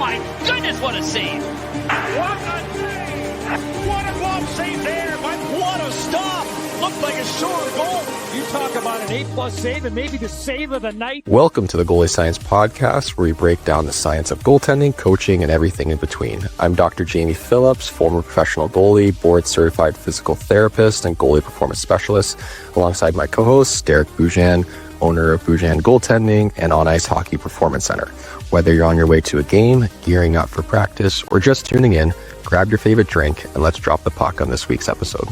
my goodness, what a save! What a save! What a glove save there, but what a stop! Looked like a sure goal. You talk about an A+ save and maybe the save of the night. Welcome to the Goalie Science Podcast, where we break down the science of goaltending, coaching, and everything in between. I'm Dr. Jamie Phillips, former professional goalie, board-certified physical therapist, and goalie performance specialist, alongside my co-host, Derek Boujan, owner of Boujan Goaltending and On Ice Hockey Performance Center. Whether you're on your way to a game, gearing up for practice, or just tuning in, grab your favorite drink, and let's drop the puck on this week's episode.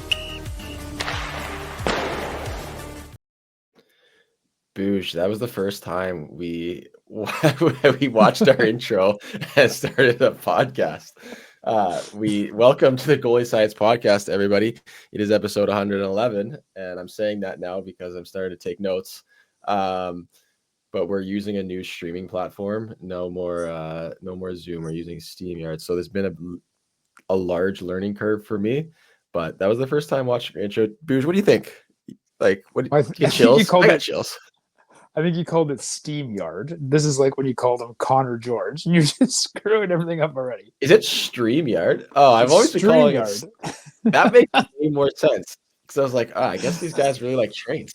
Boosh, that was the first time we watched our intro and started a podcast. We welcome to the Goalie Science Podcast, everybody. It is episode 111, and I'm saying that now because I'm starting to take notes. But we're using a new streaming platform. No more Zoom. We're using StreamYard. So there's been a large learning curve for me. But that was the first time watching your intro. Boosh, what do you think? Like, what? Chills? I got chills. I think you called it SteamYard. This is like when you called him Connor George, and you're just screwing everything up already. Is it StreamYard? Oh, I've always been calling it. That makes way more sense. Because I was like, I guess these guys really like trains.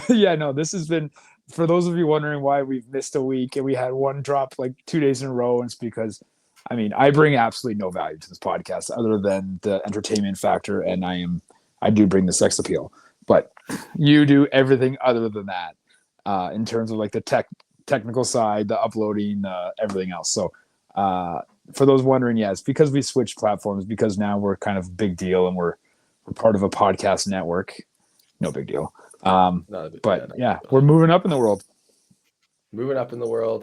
Yeah, no, this has been, for those of you wondering why we've missed a week and we had one drop like 2 days in a row, and it's because, I mean, I bring absolutely no value to this podcast other than the entertainment factor, and I do bring the sex appeal. But you do everything other than that in terms of like the technical side, the uploading, everything else. So for those wondering, yes, because we switched platforms, because now we're kind of big deal and we're part of a podcast network. No big deal. We're moving up in the world.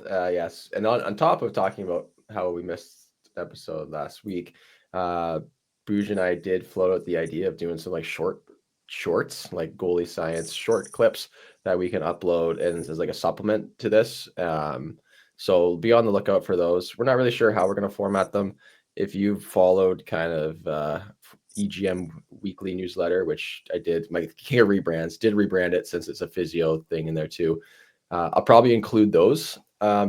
Yes. And on top of talking about how we missed episode last week, Bouge and I did float out the idea of doing some like shorts, like Goalie Science short clips that we can upload and as like a supplement to this. So be on the lookout for those. We're not really sure how we're going to format them. If you've followed kind of EGM weekly newsletter, which I did, my King of Rebrands did rebrand it since it's a physio thing in there too. I'll probably include those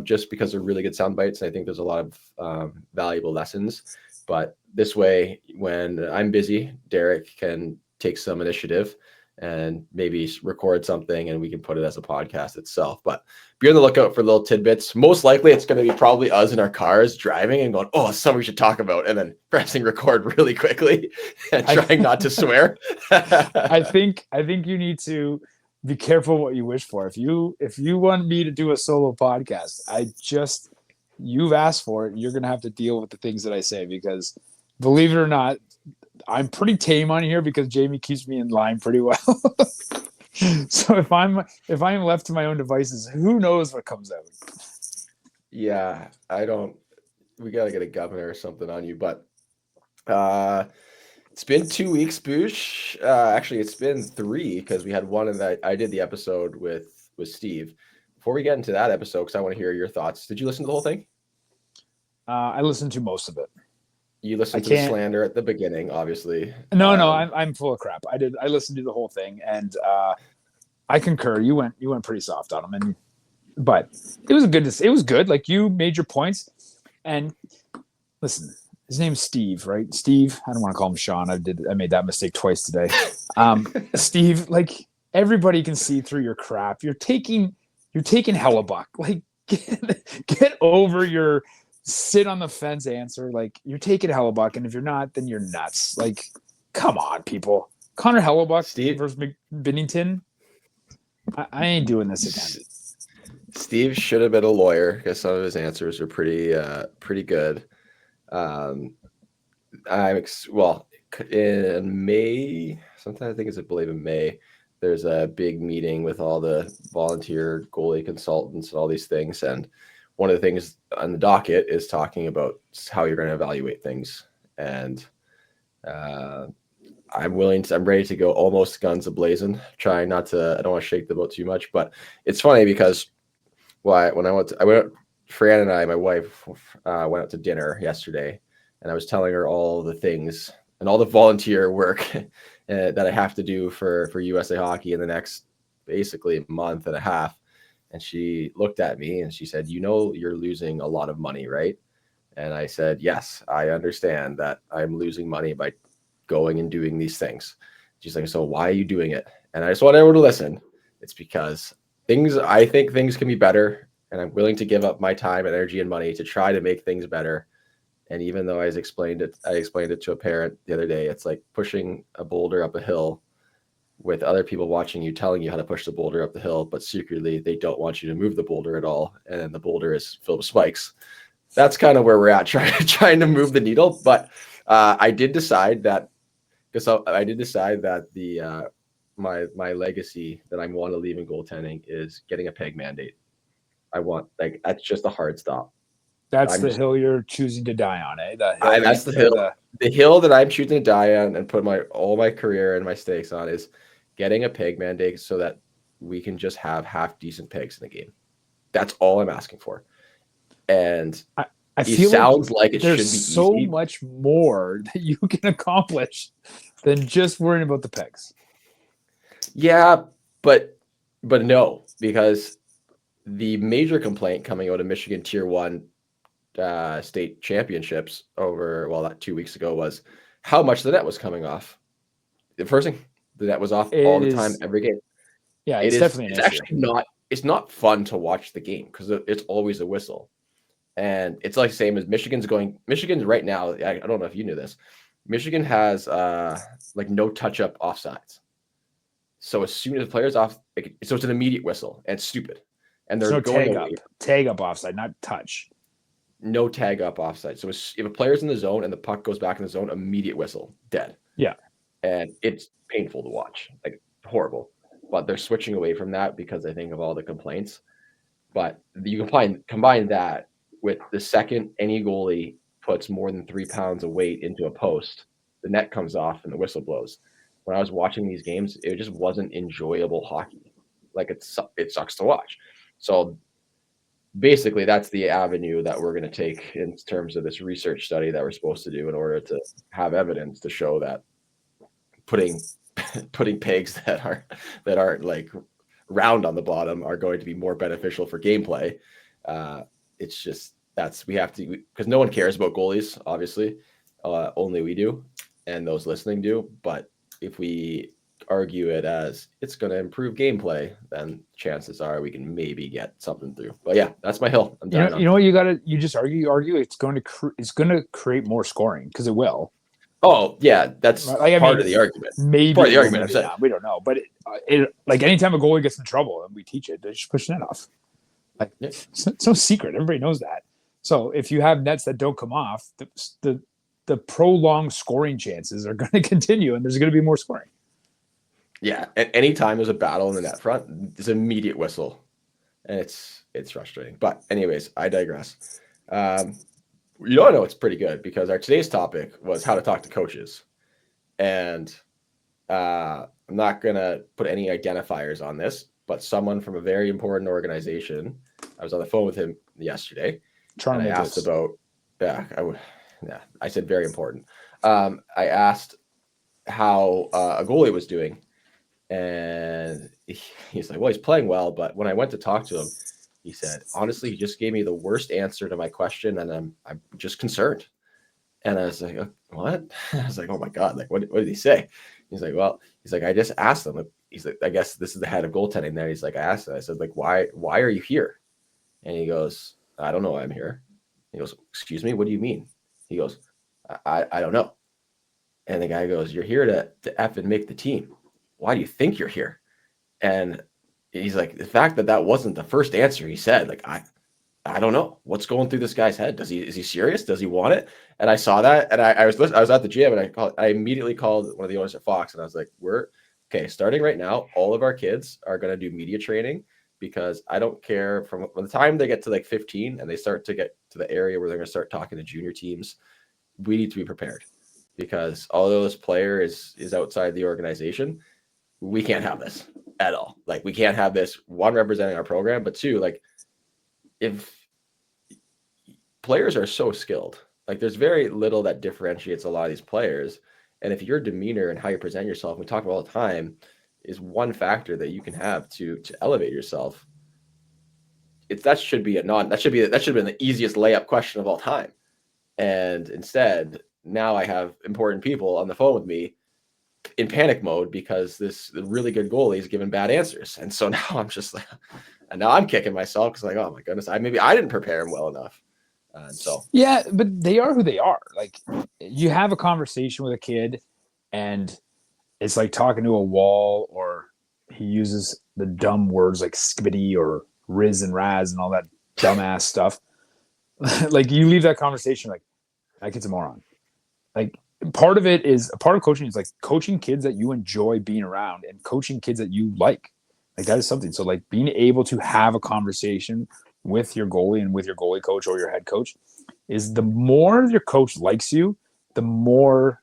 just because they're really good sound bites. And I think there's a lot of valuable lessons. But this way, when I'm busy, Derek can take some initiative and maybe record something and we can put it as a podcast itself. But be on the lookout for little tidbits. Most likely it's going to be probably us in our cars driving and going, oh, something we should talk about, and then pressing record really quickly and trying not to swear. I think you need to be careful what you wish for. If you want me to do a solo podcast, you've asked for it. You're going to have to deal with the things that I say, because believe it or not, I'm pretty tame on here because Jamie keeps me in line pretty well. So if I'm left to my own devices, who knows what comes out? Yeah, we got to get a governor or something on you, but it's been 2 weeks, Boosh. Actually, it's been 3 because we had one and I did the episode with Steve. Before we get into that episode, because I want to hear your thoughts. Did you listen to the whole thing? I listened to most of it. You listened to the slander at the beginning, obviously. No, I'm full of crap. I listened to the whole thing, and I concur. You went pretty soft on him, but it was good. Like, you made your points, and listen, his name's Steve, right? Steve. I don't want to call him Sean. I made that mistake twice today. Steve, like, everybody can see through your crap. You're taking Hellebuck. Like, get over your sit on the fence answer. Like, you're taking Hellebuck, and if you're not, then you're nuts. Like, come on, people. Connor Hellebuck Steve versus Binnington. I ain't doing this again. Steve should have been a lawyer because some of his answers are pretty good. In May, sometime I think it's in May, there's a big meeting with all the volunteer goalie consultants and all these things, and one of the things on the docket is talking about how you're going to evaluate things. And I'm ready to go almost guns a-blazing, trying I don't want to shake the boat too much, but it's funny because Fran and I, my wife, went out to dinner yesterday, and I was telling her all the things and all the volunteer work that I have to do for USA Hockey in the next basically month and a half. And she looked at me and she said, you're losing a lot of money, right? And I said, yes, I understand that I'm losing money by going and doing these things. She's like, so why are you doing it? And I just want everyone to listen. It's because I think things can be better, and I'm willing to give up my time, energy, and money to try to make things better. And even though I explained it to a parent the other day, it's like pushing a boulder up a hill with other people watching you, telling you how to push the boulder up the hill, but secretly they don't want you to move the boulder at all. And then the boulder is filled with spikes. That's kind of where we're at, trying to move the needle. But I did decide that the my legacy that I want to leave in goaltending is getting a peg mandate. That's just a hard stop. That's the hill you're choosing to die on, eh? That's the hill. The hill that I'm choosing to die on and put all my career and my stakes on is getting a peg mandate so that we can just have half decent pegs in the game. That's all I'm asking for. And I feel sounds like it should be there's so easy. much more that you can accomplish than just worrying about the pegs. Yeah, but no, because the major complaint coming out of Michigan Tier 1 state championships that 2 weeks ago was how much the net was coming off. The first thing, the net was off all the time, every game. Yeah, it's definitely an issue. Actually it's not fun to watch the game because it's always a whistle. And it's like the same as Michigan's right now. I don't know if you knew this. Michigan has no touch-up offsides. So as soon as the player's off, so it's an immediate whistle, and it's stupid. And they're going away. Tag up offside, not touch. No tag up offside. So if a player's in the zone and the puck goes back in the zone, immediate whistle, dead. Yeah. And it's painful to watch, like horrible. But they're switching away from that because I think of all the complaints. But you can combine that with the second any goalie puts more than 3 pounds of weight into a post, the net comes off and the whistle blows. When I was watching these games, it just wasn't enjoyable hockey. Like it sucks to watch. So basically, that's the avenue that we're going to take in terms of this research study that we're supposed to do in order to have evidence to show that putting pegs that aren't like round on the bottom are going to be more beneficial for gameplay. It's just we have to, because no one cares about goalies, obviously. Only we do, and those listening do. But if we argue it as it's going to improve gameplay, then chances are we can maybe get something through. But yeah, that's my hill. I'm done. You know what you just argue. It's going to create more scoring because it will. Oh yeah, that's part of the argument. Maybe part of the argument. We don't know, but like anytime a goalie gets in trouble and we teach it, they just push the net off. Like it's no secret. Everybody knows that. So if you have nets that don't come off, the prolonged scoring chances are going to continue, and there's going to be more scoring. Yeah, and anytime there's a battle in the net front, there's an immediate whistle, and it's frustrating. But anyways, I digress. You know it's pretty good because our today's topic was how to talk to coaches, and I'm not gonna put any identifiers on this, but someone from a very important organization. I was on the phone with him yesterday, and I asked about. I said very important. I asked how a goalie was doing. And he's like, well, he's playing well. But when I went to talk to him, he said, honestly, he just gave me the worst answer to my question. And I'm just concerned. And I was like, what? I was like, oh my God, like, what did he say? He's like, I just asked him. He's like, I guess this is the head of goaltending there. He's like, I asked him, I said, like, why are you here? And he goes, I don't know why I'm here. He goes, excuse me, what do you mean? He goes, I don't know. And the guy goes, you're here to F and make the team. Why do you think you're here? And he's like, the fact that wasn't the first answer he said, like, I don't know what's going through this guy's head. Is he serious? Does he want it? And I saw that, and I was at the gym, and I immediately called one of the owners at Fox, and I was like, we're okay. Starting right now, all of our kids are going to do media training because I don't care from the time they get to like 15 and they start to get to the area where they're going to start talking to junior teams. We need to be prepared because although this player is outside the organization, we can't have this at all. Like, we can't have this, one, representing our program, but two, like, if players are so skilled, like, there's very little that differentiates a lot of these players. And if your demeanor and how you present yourself, we talk about all the time, is one factor that you can have to elevate yourself, that should be that should have been the easiest layup question of all time. And instead, now I have important people on the phone with me in panic mode because this really good goalie is giving bad answers. And so now I'm just like, and now I'm kicking myself because like, oh my goodness, I didn't prepare him well enough. And so yeah, but they are who they are. Like you have a conversation with a kid and it's like talking to a wall, or he uses the dumb words like skibbity or riz and raz and all that dumbass stuff. Like you leave that conversation like, that kid's a moron. Like part of coaching is like coaching kids that you enjoy being around and coaching kids that you like. Like that is something. So like being able to have a conversation with your goalie and with your goalie coach or your head coach is the more your coach likes you, the more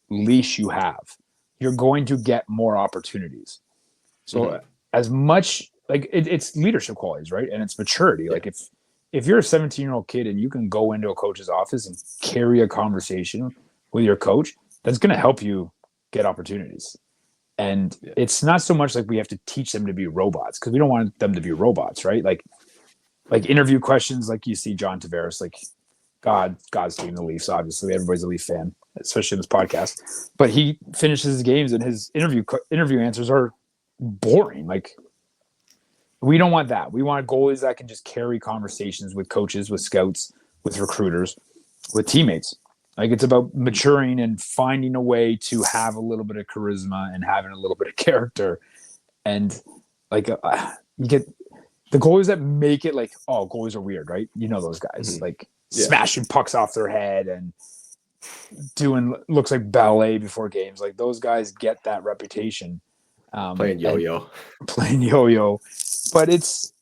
leash you have. You're going to get more opportunities. So as much like it's leadership qualities, right? And it's maturity. Yeah. Like if you're a 17-year-old kid and you can go into a coach's office and carry a conversation with your coach, that's going to help you get opportunities. And it's not so much like we have to teach them to be robots, because we don't want them to be robots, right? Like interview questions, like you see John Tavares, like God's team, the Leafs, obviously everybody's a Leaf fan, especially in this podcast. But he finishes his games and his interview answers are boring. Like we don't want that. We want goalies that can just carry conversations with coaches, with scouts, with recruiters, with teammates. Like it's about maturing and finding a way to have a little bit of charisma and having a little bit of character. And like you get the goalies that make it like, oh, goalies are weird, right? You know those guys like smashing pucks off their head and doing looks like ballet before games. Like those guys get that reputation. Playing yo-yo. But it's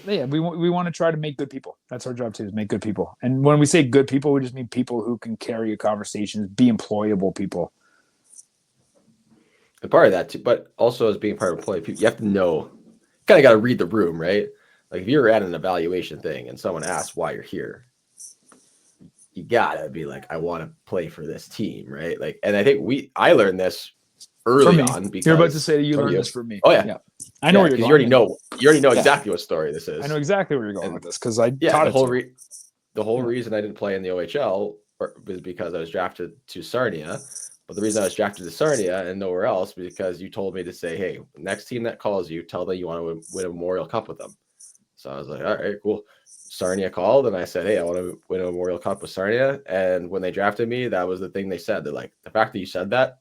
we want to try to make good people. That's our job too, is make good people. And when we say good people, we just mean people who can carry conversations, be employable people. And part of that too, but also as being part of employee people, you have to know, kind of got to read the room, right? Like if you're at an evaluation thing and someone asks why you're here, you gotta be like, I want to play for this team, right? Like, and I think I learned this early on because you're about to say you learned this from me. Oh yeah. I know where you're going. You already know exactly what story this is. I know exactly where you're going with this because I taught the whole reason I didn't play in the OHL was because I was drafted to Sarnia. But the reason I was drafted to Sarnia and nowhere else was because you told me to say, hey, next team that calls you, tell them you want to win a Memorial Cup with them. So I was like, all right, cool. Sarnia called and I said, hey, I want to win a Memorial Cup with Sarnia. And when they drafted me, that was the thing they said. They're like, the fact that you said that,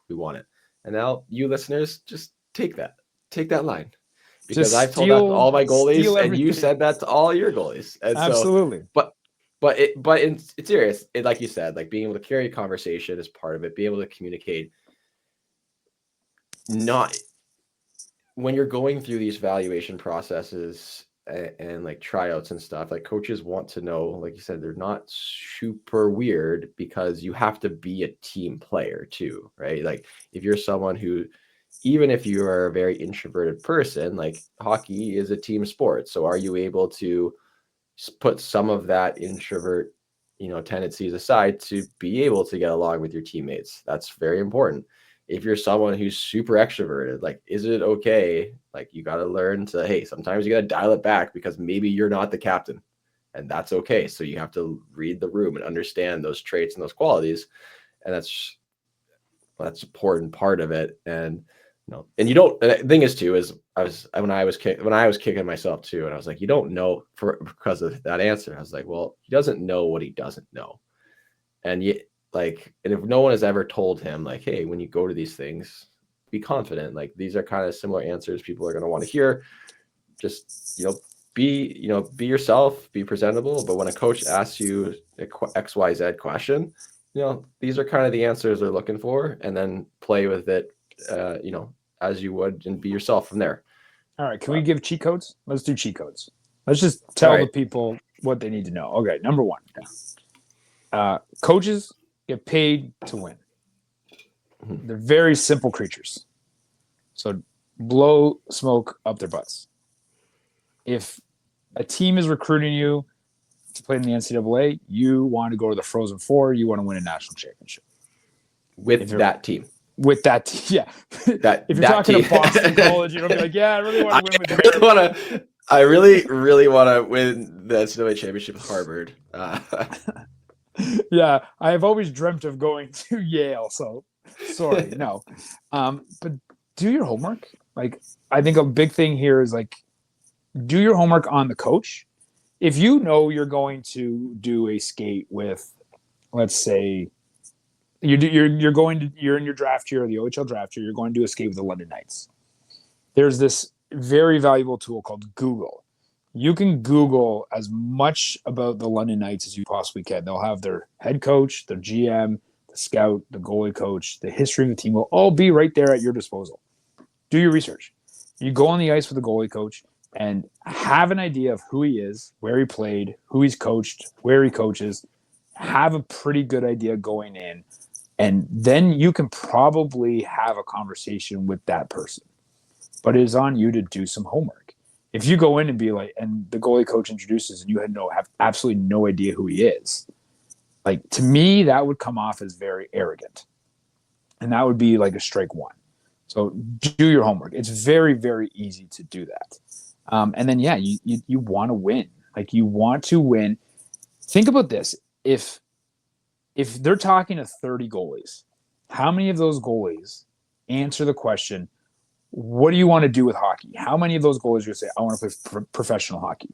we want it. And now you listeners, just take that line. Because I've told that to all my goalies and you said that to all your goalies. And absolutely. So, but it's serious. Like you said, like being able to carry a conversation is part of it. Being able to communicate. Not when you're going through these valuation processes and like tryouts and stuff, like coaches want to know, like you said, they're not super weird because you have to be a team player too, right? Like if you're someone who, even if you are a very introverted person, like hockey is a team sport. So are you able to put some of that introvert, tendencies aside to be able to get along with your teammates? That's very important. If you're someone who's super extroverted, like, is it okay? Like, you got to learn to, hey, sometimes you got to dial it back because maybe you're not the captain and that's okay. So you have to read the room and understand those traits and those qualities. And that's an important part of it. And, and you don't, and the thing is too, is when I was kicking myself too. And I was like, you don't know because of that answer. I was like, well, he doesn't know what he doesn't know. And and if no one has ever told him like, hey, when you go to these things, be confident. Like these are kind of similar answers people are going to want to hear. Just, be yourself, be presentable. But when a coach asks you a XYZ question, these are kind of the answers they're looking for, and then play with it, as you would, and be yourself from there. All right. Can we give cheat codes? Let's do cheat codes. Let's just tell the people what they need to know. Okay. Number one, coaches get paid to win. They're very simple creatures. So blow smoke up their butts. If a team is recruiting you to play in the NCAA, you want to go to the Frozen Four, you want to win a national championship. With that team. With that, yeah. If you're talking to Boston College, you're going to be like, yeah, I really want to win with I really, really want to win the NCAA championship with Harvard. Yeah, I have always dreamt of going to Yale, so sorry, no. But do your homework. Like, I think a big thing here is like, do your homework on the coach. If you know you're going to do a skate with, let's say, you're in your draft year, the OHL draft year, you're going to do a skate with the London Knights. There's this very valuable tool called Google. You can Google as much about the London Knights as you possibly can. They'll have their head coach, their GM, the scout, the goalie coach, the history of the team will all be right there at your disposal. Do your research. You go on the ice with the goalie coach and have an idea of who he is, where he played, who he's coached, where he coaches. Have a pretty good idea going in. And then you can probably have a conversation with that person. But it is on you to do some homework. If you go in and be like, and the goalie coach introduces and you have absolutely no idea who he is, like, to me, that would come off as very arrogant. And that would be like a strike one. So do your homework. It's very, very easy to do that. And then, yeah, you want to win. Like, you want to win. Think about this. If they're talking to 30 goalies, how many of those goalies answer the question, what do you want to do with hockey? How many of those goalies are going to say, I want to play professional hockey?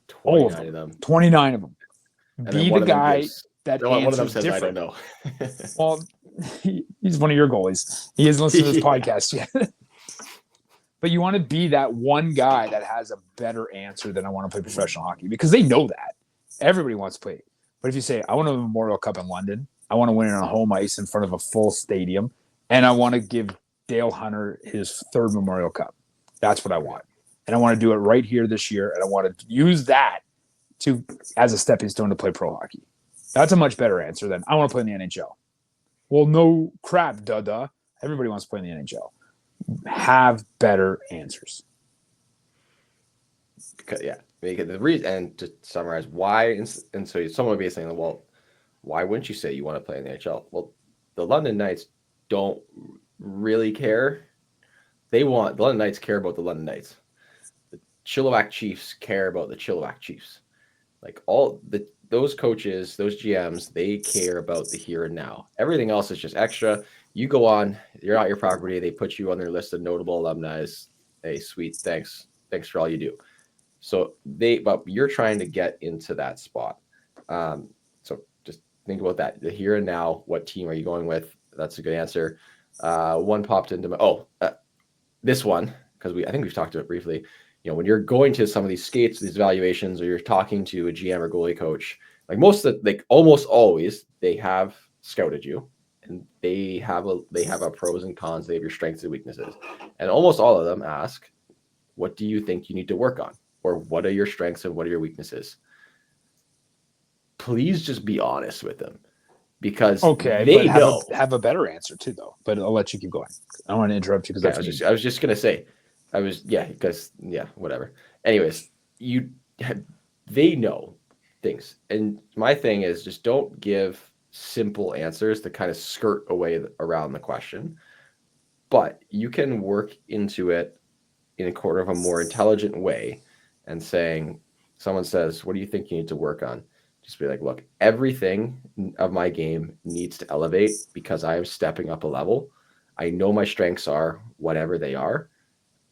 29 of them. 29 of them. And Be the guy that one of them answers says, different. I don't know. Well, he's one of your goalies. He hasn't listened to this podcast yet. But you want to be that one guy that has a better answer than I want to play professional hockey, because they know that. Everybody wants to play. But if you say, I want a Memorial Cup in London, I want to win it on home ice in front of a full stadium, and I want to give Dale Hunter his third Memorial Cup. That's what I want. And I want to do it right here this year, and I want to use that as a stepping stone to play pro hockey. That's a much better answer than I want to play in the NHL. Well, no crap, duh. Everybody wants to play in the NHL. Have better answers. Yeah. The reason, and to summarize, why, and so someone would be saying, well, why wouldn't you say you want to play in the NHL? Well, the London Knights don't really care. The London Knights care about the London Knights. The Chilliwack Chiefs care about the Chilliwack Chiefs. Like, those coaches, those GMs, they care about the here and now. Everything else is just extra. You go on, you're not your property. They put you on their list of notable alumni. Hey, sweet, thanks for all you do. So but you're trying to get into that spot. So just think about that. The here and now, what team are you going with? That's a good answer. One popped into this one, because I think we've talked about it briefly. You know, when you're going to some of these skates, these evaluations, or you're talking to a GM or goalie coach, like almost always, they have scouted you, and they have a pros and cons. They have your strengths and weaknesses, and almost all of them ask, what do you think you need to work on? Or what are your strengths and what are your weaknesses? Please just be honest with them, because they know. Have a better answer too, though. But I'll let you keep going. I don't want to interrupt you because I was just gonna say, whatever. Anyways, they know things, and my thing is just don't give simple answers to kind of skirt away around the question, but you can work into it in a more intelligent way. And saying, someone says, what do you think you need to work on? Just be like, look, everything of my game needs to elevate because I am stepping up a level. I know my strengths are whatever they are.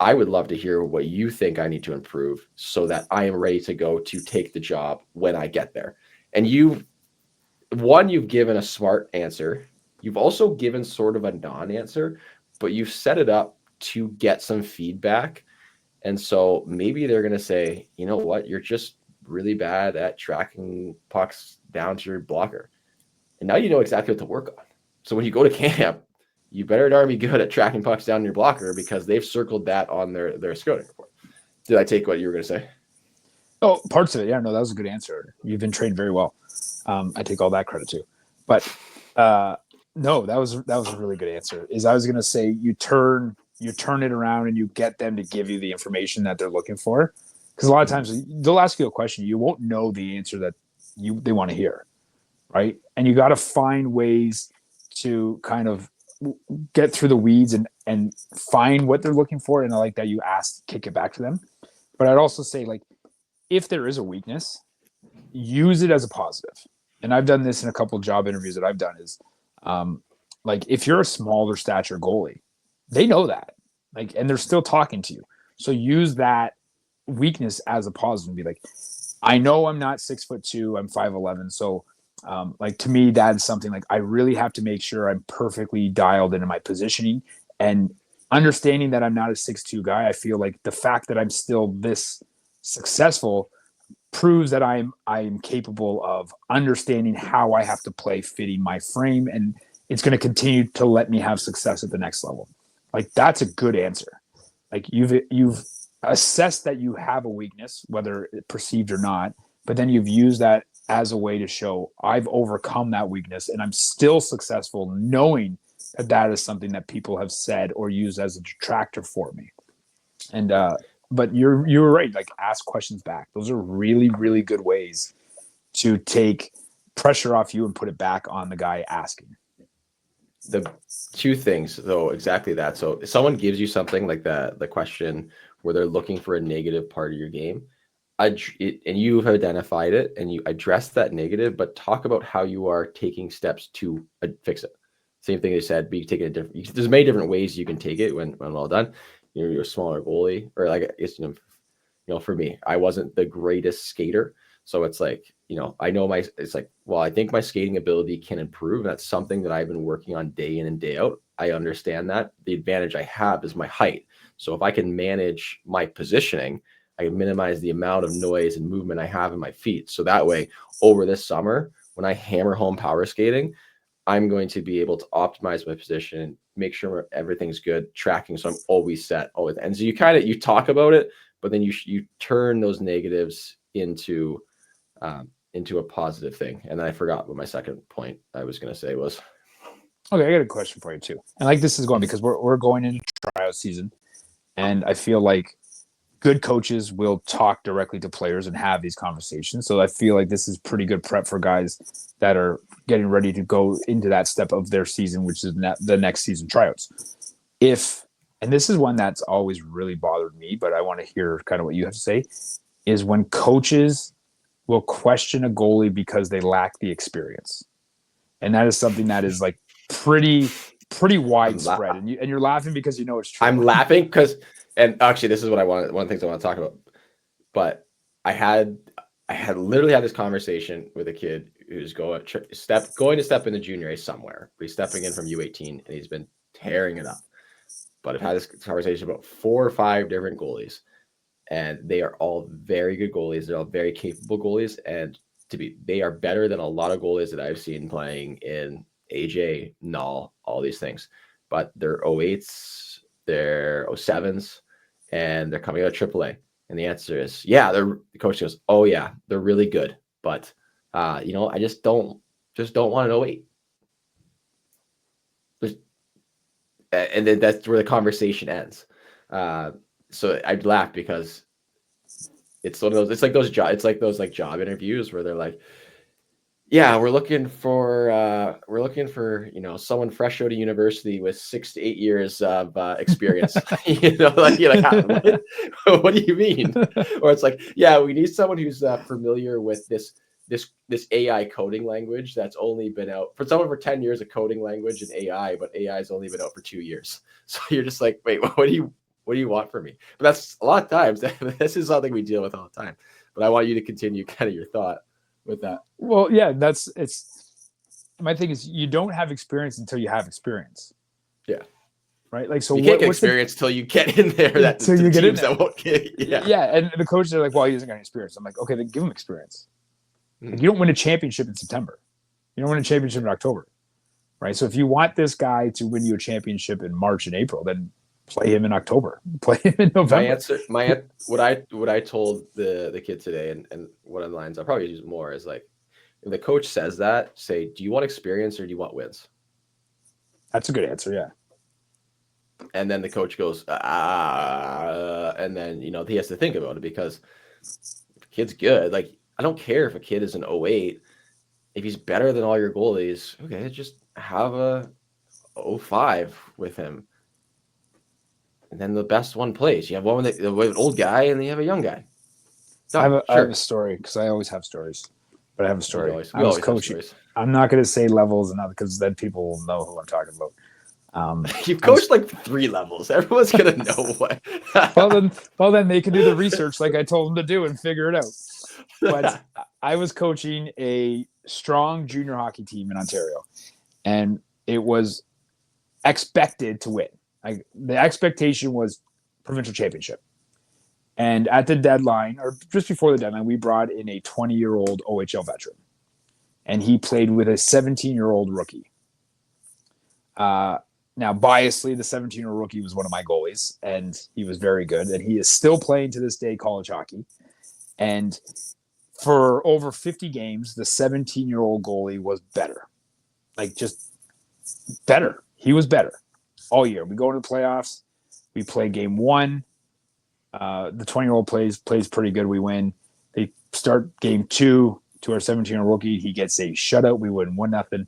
I would love to hear what you think I need to improve so that I am ready to go to take the job when I get there. And you've given a smart answer. You've also given sort of a non-answer, but you've set it up to get some feedback. And so maybe they're going to say, you know what, you're just really bad at tracking pucks down to your blocker. And now you know exactly what to work on. So when you go to camp, you better darn be good at tracking pucks down your blocker, because they've circled that on their scouting report. Did I take what you were going to say? Oh, parts of it. Yeah, no, that was a good answer. You've been trained very well. I take all that credit too. But no, that was a really good answer. I was going to say you turn it around and you get them to give you the information that they're looking for. Because a lot of times they'll ask you a question, you won't know the answer that they want to hear, right? And you got to find ways to kind of get through the weeds and find what they're looking for. And I like that you asked, kick it back to them. But I'd also say, like, if there is a weakness, use it as a positive. And I've done this in a couple of job interviews that I've done is, like, if you're a smaller stature goalie, they know that, like, and they're still talking to you. So use that weakness as a positive and be like, I know I'm not 6'2", I'm 5'11". So, like, to me, that's something like I really have to make sure I'm perfectly dialed into my positioning, and understanding that I'm not a 6'2" guy. I feel like the fact that I'm still this successful proves that I'm capable of understanding how I have to play, fitting my frame, and it's going to continue to let me have success at the next level. Like, that's a good answer. Like, you've assessed that you have a weakness, whether perceived or not, but then you've used that as a way to show I've overcome that weakness and I'm still successful, knowing that that is something that people have said or used as a detractor for me. And but you're right. Like, ask questions back. Those are really, really good ways to take pressure off you and put it back on the guy asking. The two things, though, exactly that. So if someone gives you something like that, the question where they're looking for a negative part of your game, and you've identified it and you address that negative, but talk about how you are taking steps to fix it. Same thing they said, be taking a different. There's many different ways you can take it when well done. You're a smaller goalie, or like, it's, for me, I wasn't the greatest skater, so it's like, I know it's like, well, I think my skating ability can improve. That's something that I've been working on day in and day out. I understand that the advantage I have is my height. So if I can manage my positioning, I can minimize the amount of noise and movement I have in my feet. So that way, over this summer, when I hammer home power skating, I'm going to be able to optimize my position, make sure everything's good, tracking. So I'm always set. Always. And so you talk about it, but then you turn those negatives into a positive thing. And then I forgot what my second point I was going to say was. Okay, I got a question for you too. And like, this is going because we're going into tryout season, and I feel like good coaches will talk directly to players and have these conversations. So I feel like this is pretty good prep for guys that are getting ready to go into that step of their season, which is the next season tryouts. And this is one that's always really bothered me, but I want to hear kind of what you have to say, is when coaches will question a goalie because they lack the experience. And that is something that is like pretty widespread. And you're laughing because you know it's true. I'm laughing because, and actually, this is what I want. One of the things I want to talk about. But I had literally had this conversation with a kid who's going to step into junior A somewhere. He's stepping in from U18, and he's been tearing it up. But I've had this conversation about 4 or 5 different goalies, and they are all very good goalies. They're all very capable goalies, and they are better than a lot of goalies that I've seen playing in AJ, Null, all these things. But they're 08s, they're 07s, and they're coming out of AAA. And the answer is, yeah. The coach goes, oh yeah, they're really good, but I just don't want an 08. And then that's where the conversation ends. So I'd laugh because it's one of those. It's like those job interviews where they're like, yeah, we're looking for someone fresh out of university with 6 to 8 years of experience. You're like, what do you mean? Or it's like, yeah, we need someone who's familiar with this AI coding language that's only been out for someone for 10 years of coding language and AI, but AI has only been out for 2 years. So you're just like, wait, what do you want from me? But that's a lot of times. This is something we deal with all the time. But I want you to continue kind of your thought with that. Well, yeah, my thing is, you don't have experience until you have experience. Yeah. Right. Like, so you can't get experience till you get in there. Till you get in there. That won't get, yeah. Yeah. And the coaches are like, well, he doesn't got any experience. I'm like, okay, then give him experience. Like, you don't win a championship in September. You don't win a championship in October. Right. So if you want this guy to win you a championship in March and April, then play him in October. Play him in November. What I told the kid today, and one of the lines I'll probably use more is like, if the coach says that, say, do you want experience or do you want wins? That's a good answer. Yeah. And then the coach goes, and then he has to think about it, because if the kid's good, like, I don't care if a kid is an 08. If he's better than all your goalies, okay, just have a 05 with him. And then the best one plays. You have one with an old guy, and then you have a young guy. I Sure. have a story because I always have stories, but I have a story. We I was always have coaching. stories. I'm not going to say levels and because then people will know who I'm talking about. You've coached like 3 levels. Everyone's gonna know what. well, then they can do the research like I told them to do and figure it out. But I was coaching a strong junior hockey team in Ontario, and it was expected to win. Like the expectation was provincial championship. And at the deadline, or just before the deadline, we brought in a 20-year-old OHL veteran, and he played with a 17-year-old rookie. Now, biasly, the 17-year-old rookie was one of my goalies, and he was very good, and he is still playing to this day college hockey. And for over 50 games, the 17-year-old goalie was better. Like, just better. He was better all year. We go into the playoffs. We play game 1. The 20-year-old plays pretty good. We win. They start game 2 to our 17-year-old rookie. He gets a shutout. We win 1-0.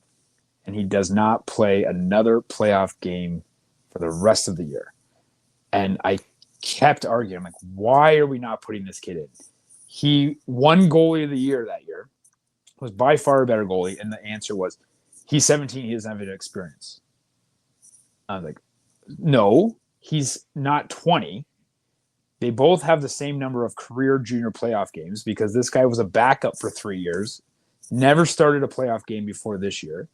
And he does not play another playoff game for the rest of the year. And I kept arguing, I'm like, why are we not putting this kid in? He won goalie of the year that year, was by far a better goalie. And the answer was, he's 17, he doesn't have any experience. I was like, no, he's not 20. They both have the same number of career junior playoff games because this guy was a backup for 3 years, never started a playoff game before this year,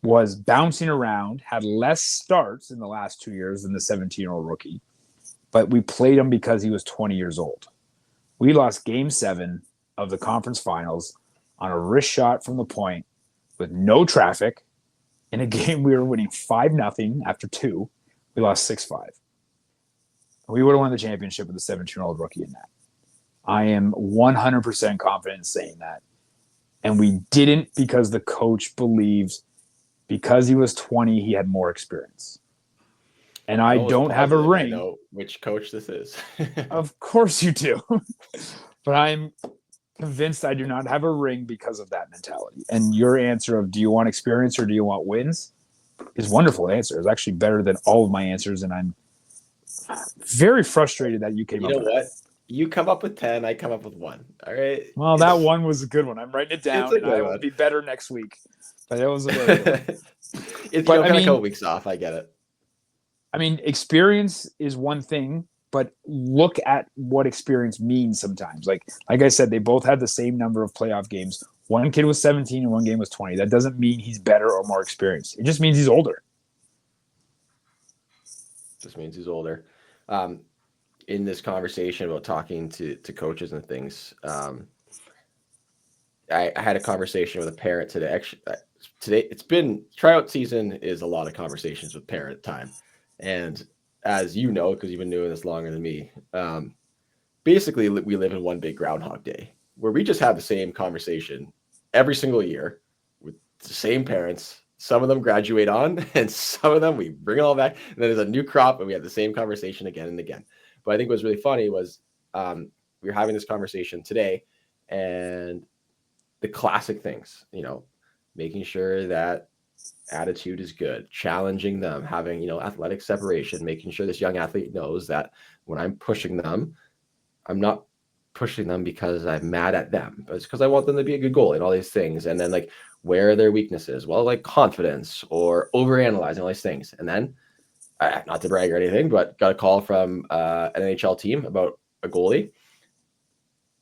was bouncing around, had less starts in the last 2 years than the 17-year-old rookie, but we played him because he was 20 years old. We lost game 7 of the conference finals on a wrist shot from the point with no traffic in a game we were winning 5-0 after 2. We lost 6-5. We would have won the championship with the 17-year-old rookie in that. I am 100% confident in saying that. And we didn't because the coach believes because he was 20, he had more experience. And I don't have a ring. I know which coach this is. Of course you do. But I'm convinced I do not have a ring because of that mentality. And your answer of do you want experience or do you want wins is a wonderful answer. It's actually better than all of my answers. And I'm very frustrated that you came up with that. You know what? You come up with 10, I come up with 1. All right. Well, that one was a good one. I'm writing it down and I will be better next week. But it was a very good one. It's a couple weeks off. I get it. I mean, experience is one thing, but look at what experience means sometimes. Like I said, they both had the same number of playoff games. One kid was 17 and one game was 20. That doesn't mean he's better or more experienced. It just means he's older. Just means he's older. In this conversation about talking to coaches and things, I had a conversation with a parent today. Actually, today it's been tryout season is a lot of conversations with parent time. And as you know, because you've been doing this longer than me, basically we live in one big Groundhog Day where we just have the same conversation every single year with the same parents. Some of them graduate on and some of them we bring it all back. And then there's a new crop and we have the same conversation again and again. But I think what was really funny was we were having this conversation today and the classic things, making sure that attitude is good, challenging them, having, athletic separation, making sure this young athlete knows that when I'm pushing them, I'm not pushing them because I'm mad at them, but it's because I want them to be a good goalie and all these things. And then where are their weaknesses? Well, like confidence or overanalyzing all these things. And then not to brag or anything, but got a call from an NHL team about a goalie,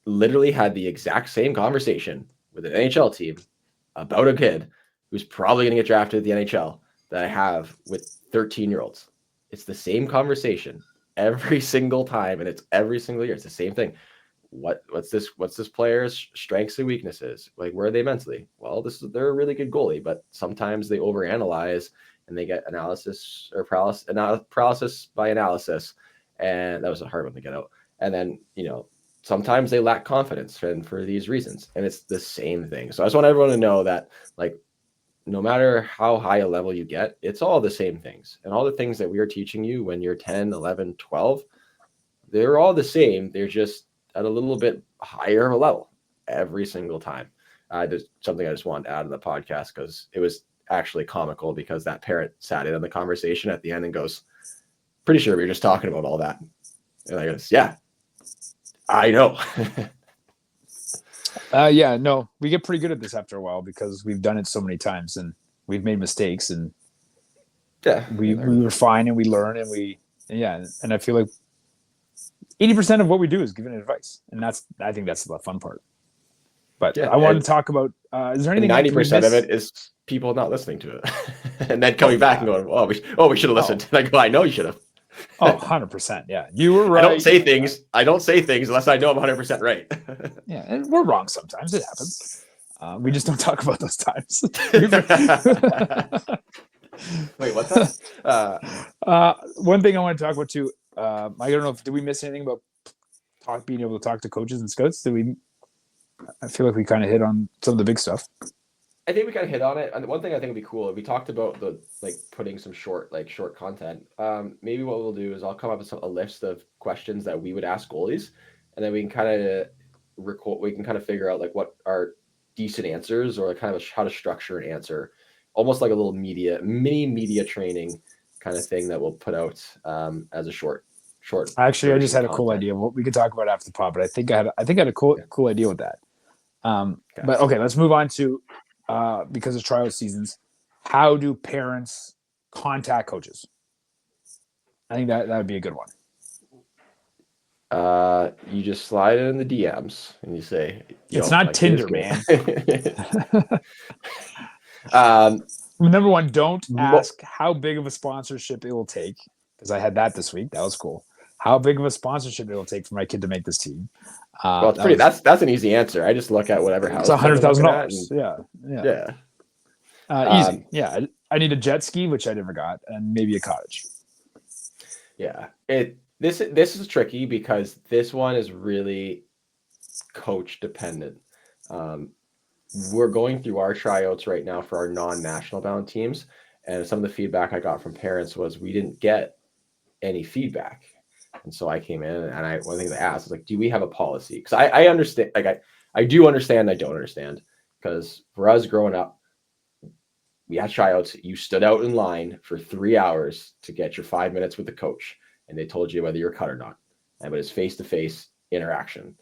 literally had the exact same conversation with an NHL team about a kid who's probably going to get drafted at the NHL that I have with 13-year-olds. It's the same conversation every single time, and it's every single year. It's the same thing. What's this player's strengths and weaknesses? Like, where are they mentally? Well, they're a really good goalie, but sometimes they overanalyze and they get analysis or paralysis by analysis. And that was a hard one to get out. And then, sometimes they lack confidence and for these reasons. And it's the same thing. So I just want everyone to know that, no matter how high a level you get, it's all the same things. And all the things that we are teaching you when you're 10, 11, 12, they're all the same. They're just at a little bit higher of a level every single time. There's something I just wanted to add to the podcast because actually comical because that parent sat in on the conversation at the end and goes, "Pretty sure we were just talking about all that." And I goes, "Yeah, I know." Yeah, no, we get pretty good at this after a while because we've done it so many times and we've made mistakes and Yeah, we refine and we learn and I feel like 80% of what we do is giving advice, and I think that's the fun part. But yeah, I wanted to talk about is there anything 90% of it is people not listening to it and then coming back and going, we should have listened. And I go, I know you should have. 100%. Yeah, you were right. I don't say things unless I know I'm 100% right. Yeah, and we're wrong sometimes. It happens. We just don't talk about those times. Wait, what's that? One thing I want to talk about too. I don't know did we miss anything about being able to talk to coaches and scouts? I feel like we kind of hit on some of the big stuff. I think we kind of hit on it. And one thing I think would be cool, we talked about the putting some short content. Maybe what we'll do is I'll come up with a list of questions that we would ask goalies, and then we can kind of record. We can kind of figure out what are decent answers or kind of how to structure an answer, almost like a little mini media training kind of thing that we'll put out as a short. Actually, I just had a cool idea. What we could talk about after the pod, but I think I had a cool idea with that. But okay, let's move on to because of tryout seasons. How do parents contact coaches? I think that would be a good one. You just slide in the DMs and you say, "It's not Tinder, man." Number one, don't ask how big of a sponsorship it will take, because I had that this week. That was cool. How big of a sponsorship it will take for my kid to make this team? Well, it's that's an easy answer. I just look at whatever house. It's $100,000. Yeah. Easy. Yeah. I need a jet ski, which I never got, and maybe a cottage. Yeah. This is tricky because this one is really coach dependent. We're going through our tryouts right now for our non-national bound teams, and some of the feedback I got from parents was we didn't get any feedback. And so I came in and one thing I asked was do we have a policy? Because I understand, I do understand, I don't understand. Because for us growing up, we had tryouts. You stood out in line for 3 hours to get your 5 minutes with the coach, and they told you whether you're cut or not. But it's face-to-face interaction.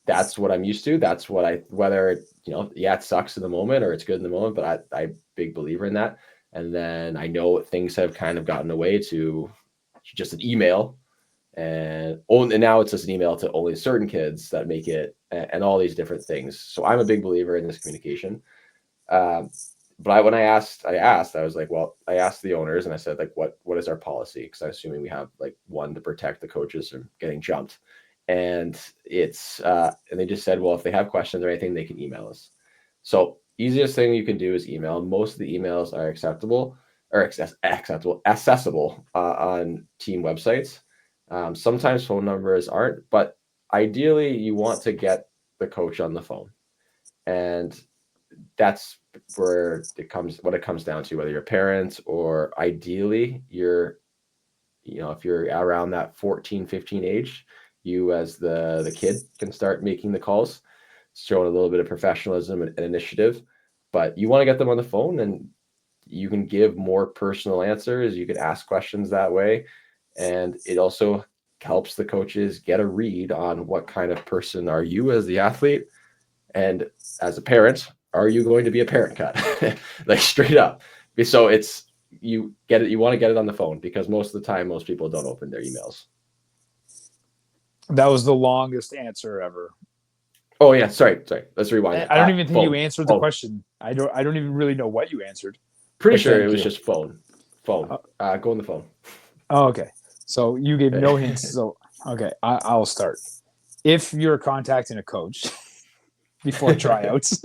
That's what I'm used to. That's what it sucks in the moment or it's good in the moment, but I'm a big believer in that. And then I know things have kind of gotten away to just an email, and now it's just an email to only certain kids that make it, and all these different things. So I'm a big believer in this communication. But when I asked, I was like, well, I asked the owners and I said, what is our policy? Because I'm assuming we have one to protect the coaches from getting jumped. And it's, and they just said, well, if they have questions or anything, they can email us. So easiest thing you can do is email. Most of the emails are accessible on team websites. Sometimes phone numbers aren't, but ideally you want to get the coach on the phone. And that's where what it comes down to, whether you're parents or ideally if you're around that 14, 15 age, you as the kid can start making the calls, showing a little bit of professionalism and initiative. But you want to get them on the phone, and you can give more personal answers. You can ask questions that way. And it also helps the coaches get a read on what kind of person are you as the athlete, and as a parent, are you going to be a parent cut? Straight up. So you want to get it on the phone, because most of the time, most people don't open their emails. That was the longest answer ever. Oh yeah, sorry. Let's rewind. I don't even think you answered the question. I don't even really know what you answered. Pretty sure it was just phone. Go on the phone. Oh, okay. So you gave no hints. So okay, I'll start. If you're contacting a coach before tryouts,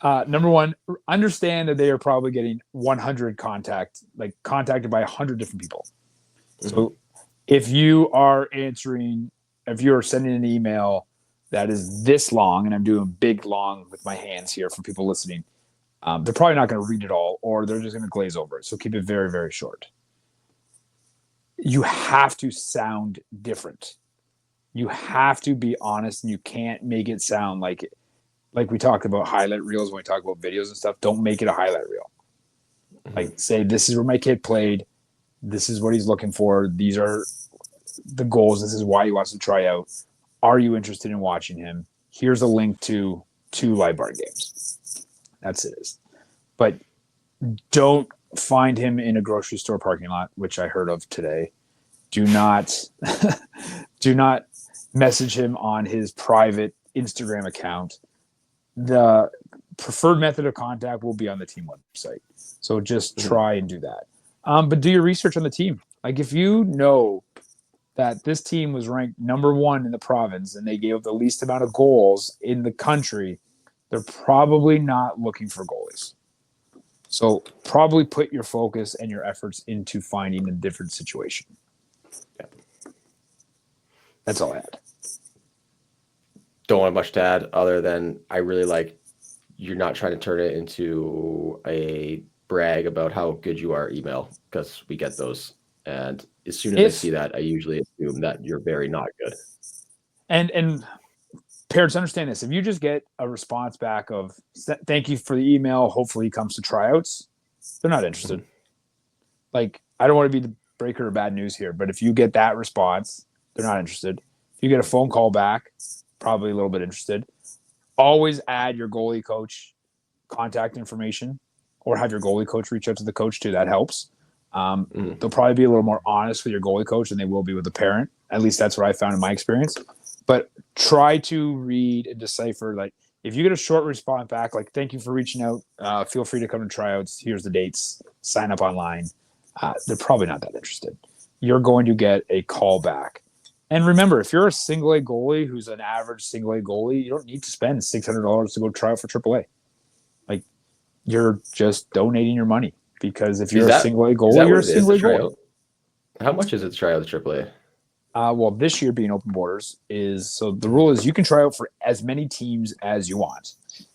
number one, understand that they are probably getting 100 contacted by 100 different people. Mm-hmm. So if you are sending an email that is this long, and I'm doing big long with my hands here for people listening, they're probably not going to read it all, or they're just going to glaze over it. So keep it very, very short. You have to sound different. You have to be honest, and you can't make it sound like like we talked about highlight reels when we talk about videos and stuff, don't make it a highlight reel. Like say, this is where my kid played. This is what he's looking for. These are the goals. This is why he wants to try out. Are you interested in watching him? Here's a link to 2 live bar games. That's it. But don't find him in a grocery store parking lot, which I heard of today. Do not message him on his private Instagram account. The preferred method of contact will be on the team website. So just try and do that. But do your research on the team. Like if you know that this team was ranked number 1 in the province and they gave up the least amount of goals in the country, they're probably not looking for goalies. So probably put your focus and your efforts into finding a different situation. Yeah. That's all I had. Don't want much to add other than I really like you're not trying to turn it into a brag about how good you are email, because we get those. And as soon as I see that, I usually assume that you're very not good. And parents understand this. If you just get a response back of thank you for the email, hopefully he comes to tryouts, they're not interested. Like, I don't want to be the breaker of bad news here, but if you get that response, they're not interested. If you get a phone call back, probably a little bit interested. Always add your goalie coach contact information, or have your goalie coach reach out to the coach too. That helps. They'll probably be a little more honest with your goalie coach than they will be with the parent. At least that's what I found in my experience. But try to read and decipher. Like, if you get a short response back, like, thank you for reaching out. Feel free to come to tryouts. Here's the dates. Sign up online. They're probably not that interested. You're going to get a call back. And remember, if you're a single A goalie who's an average single A goalie, you don't need to spend $600 to go try out for AAA. Like, you're just donating your money, because if you're a single A goalie, you're a single A goalie. How much is it to try out the AAA? Well, this year being open borders so the rule is you can try out for as many teams as you want.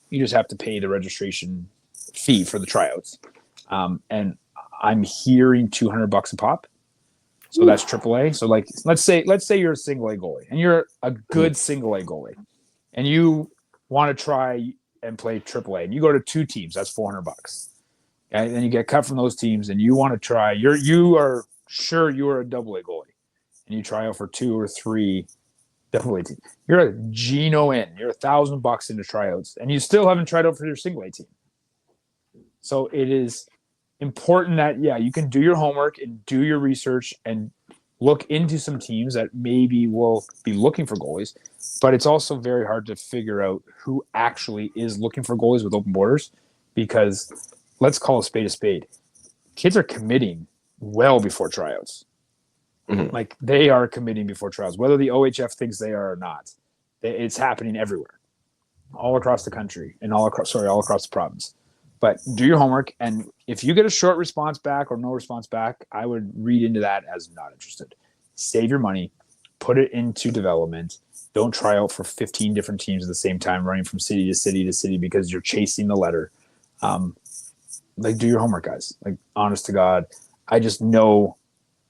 You just have to pay the registration fee for the tryouts. And I'm hearing $200 a pop. So that's AAA. So like, let's say you're a single A goalie and you're a good single A goalie and you want to try and play AAA and you go to 2 teams, that's $400. And then you get cut from those teams and you want to try, you are sure you are a double A goalie and you try out for 2 or 3 double A teams. You're a Gino in, you're $1,000 into tryouts and you still haven't tried out for your single A team. So it is important that, you can do your homework and do your research and look into some teams that maybe will be looking for goalies, but it's also very hard to figure out who actually is looking for goalies with open borders, because let's call a spade a spade. Kids are committing well before tryouts. Like, they are committing before tryouts, whether the OHF thinks they are or not. It's happening everywhere, all across the country and all across the province. But do your homework, and if you get a short response back or no response back, I would read into that as not interested. Save your money, put it into development. Don't try out for 15 different teams at the same time, running from city to city to city because you're chasing the letter. Like, do your homework, guys. Like, honest to God, I just know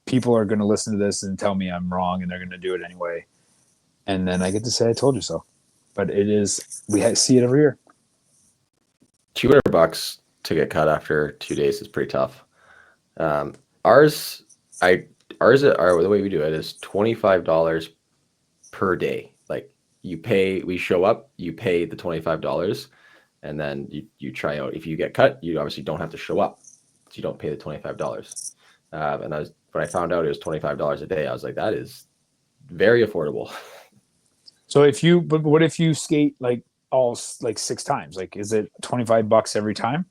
people are going to listen to this and tell me I'm wrong, and they're going to do it anyway. And then I get to say I told you so. But we see it every year. $200 to get cut after 2 days is pretty tough. Ours, the way we do it is $25 per day. Like, we show up, you pay the $25, and then you try out. If you get cut, you obviously don't have to show up, so you don't pay the $25. And when I found out it was $25 a day, I was like, that is very affordable. So what if you skate like all like 6 times? Like, is it $25 every time?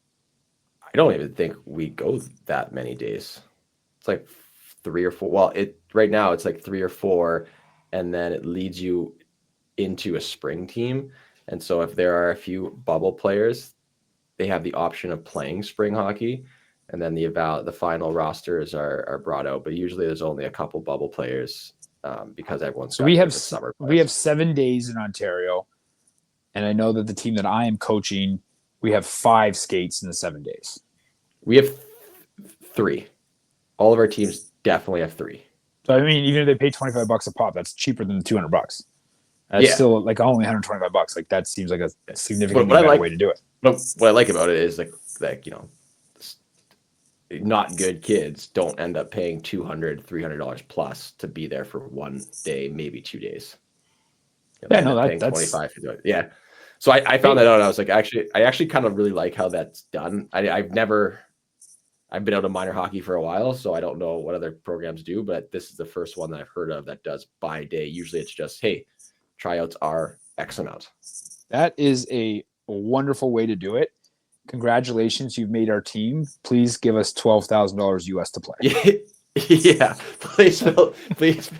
I don't even think we go that many days. It's like 3 or 4. Well, right now it's like 3 or 4, and then it leads you into a spring team. And so if there are a few bubble players, they have the option of playing spring hockey, and then the final rosters are brought out. But usually there's only a couple bubble players because everyone's. So we have 7 days in Ontario. And I know that the team that I am coaching, we have 5 skates in the 7 days. We have 3. All of our teams definitely have 3. So, I mean, even if they pay $25 a pop, that's cheaper than the $200. That's still like only $125. Like that seems like a significantly what I better like, way to do it. but what I like about it is like not good kids don't end up paying $200-$300 plus to be there for 1 day, maybe 2 days. They Yeah, end no, up paying that's 25 to do it. Yeah. So I found that out. And I was like, I actually kind of really like how that's done. I've been out of minor hockey for a while, so I don't know what other programs do, but this is the first one that I've heard of that does by day. Usually it's just, hey, tryouts are X amount. that is a wonderful way to do it. Congratulations, you've made our team. Please give us $12,000 US to play. Yeah, please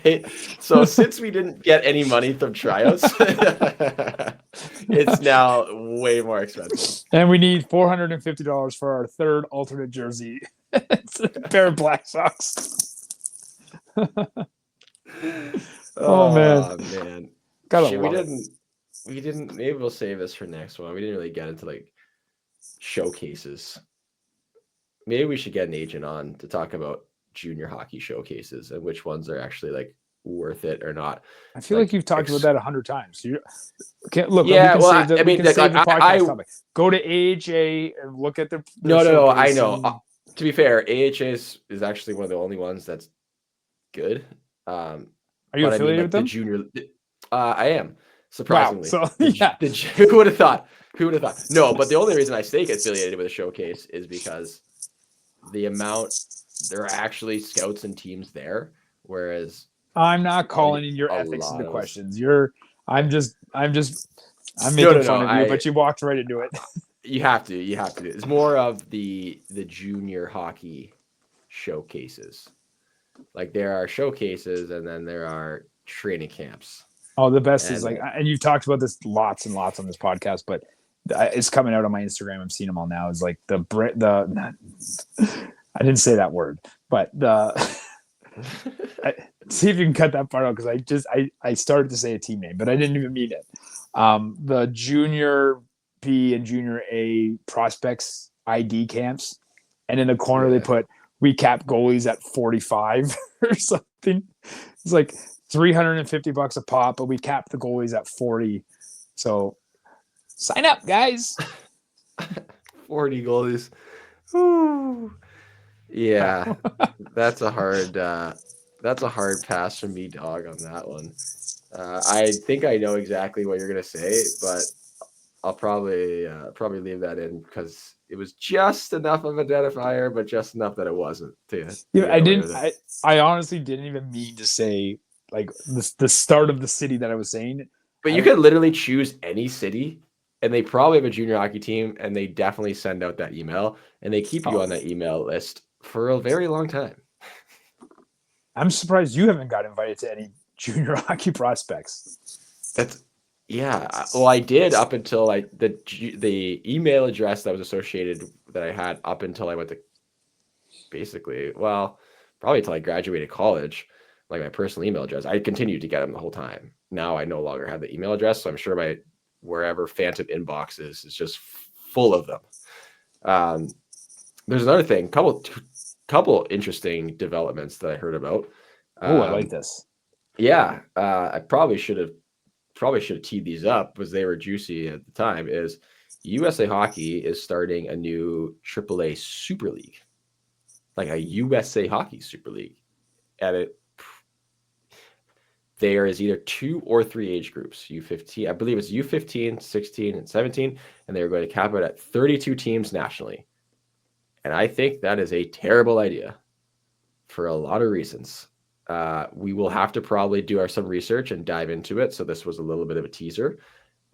pay. So since we didn't get any money from tryouts, it's now way more expensive. And we need $450 for our third alternate jersey. It's a pair of black socks. Oh man. Shit, we didn't, maybe we'll save this for next one. We didn't really get into like showcases. Maybe we should get an agent on to talk about junior hockey showcases and which ones are actually like worth it or not. I feel like you've talked about that 100 times. You can't look. Yeah, we can I mean, save the podcast I topic. Go to AHA and look at the no. I know. To be fair, AHA is actually one of the only ones that's good. Are you affiliated with them? The junior, I am, surprisingly. Wow. So yeah, who would have thought? Who would have thought? No, but the only reason I stay affiliated with a showcase is because the amount there are actually scouts and teams there, whereas I'm not calling in your ethics into questions. I'm making fun of you, but you walked right into it. You have to. It's more of the junior hockey showcases. Like there are showcases, and then there are training camps. Oh, the best is like, and you've talked about this lots and lots on this podcast, but it's coming out on my Instagram. I'm seeing them all now. Is like the I didn't say that word, but see if you can cut that part out because I started to say a team name, but I didn't even mean it. The junior B and junior A prospects ID camps, and in the corner they put we cap goalies at 45 or something. It's like $350 a pop, but we cap the goalies at 40. So sign up, guys. 40 goalies. Ooh. Yeah, that's a hard pass from me, dog, on that one. I think I know exactly what you're gonna say, but I'll probably leave that in because it was just enough of an identifier, but just enough that it wasn't. I honestly didn't even mean to say like the start of the city that I was saying. But you could literally choose any city, and they probably have a junior hockey team, and they definitely send out that email, and they keep you on that email list for a very long time. I'm surprised you haven't got invited to any junior hockey prospects. Well, I did up until the email address that was associated that I had up until I went to probably until I graduated college, like my personal email address. I continued to get them the whole time. Now I no longer have the email address, so I'm sure my wherever phantom inbox is just full of them. There's another thing, couple interesting developments that I heard about. Oh, I like this. Yeah, I probably should have teed these up because they were juicy at the time. Is USA Hockey is starting a new AAA Super League, like a USA Hockey Super League. There is either 2 or 3 age groups. U15, I believe it's U15, 16, and 17, and they're going to cap it at 32 teams nationally. And I think that is a terrible idea for a lot of reasons. We will have to probably do some research and dive into it. So this was a little bit of a teaser.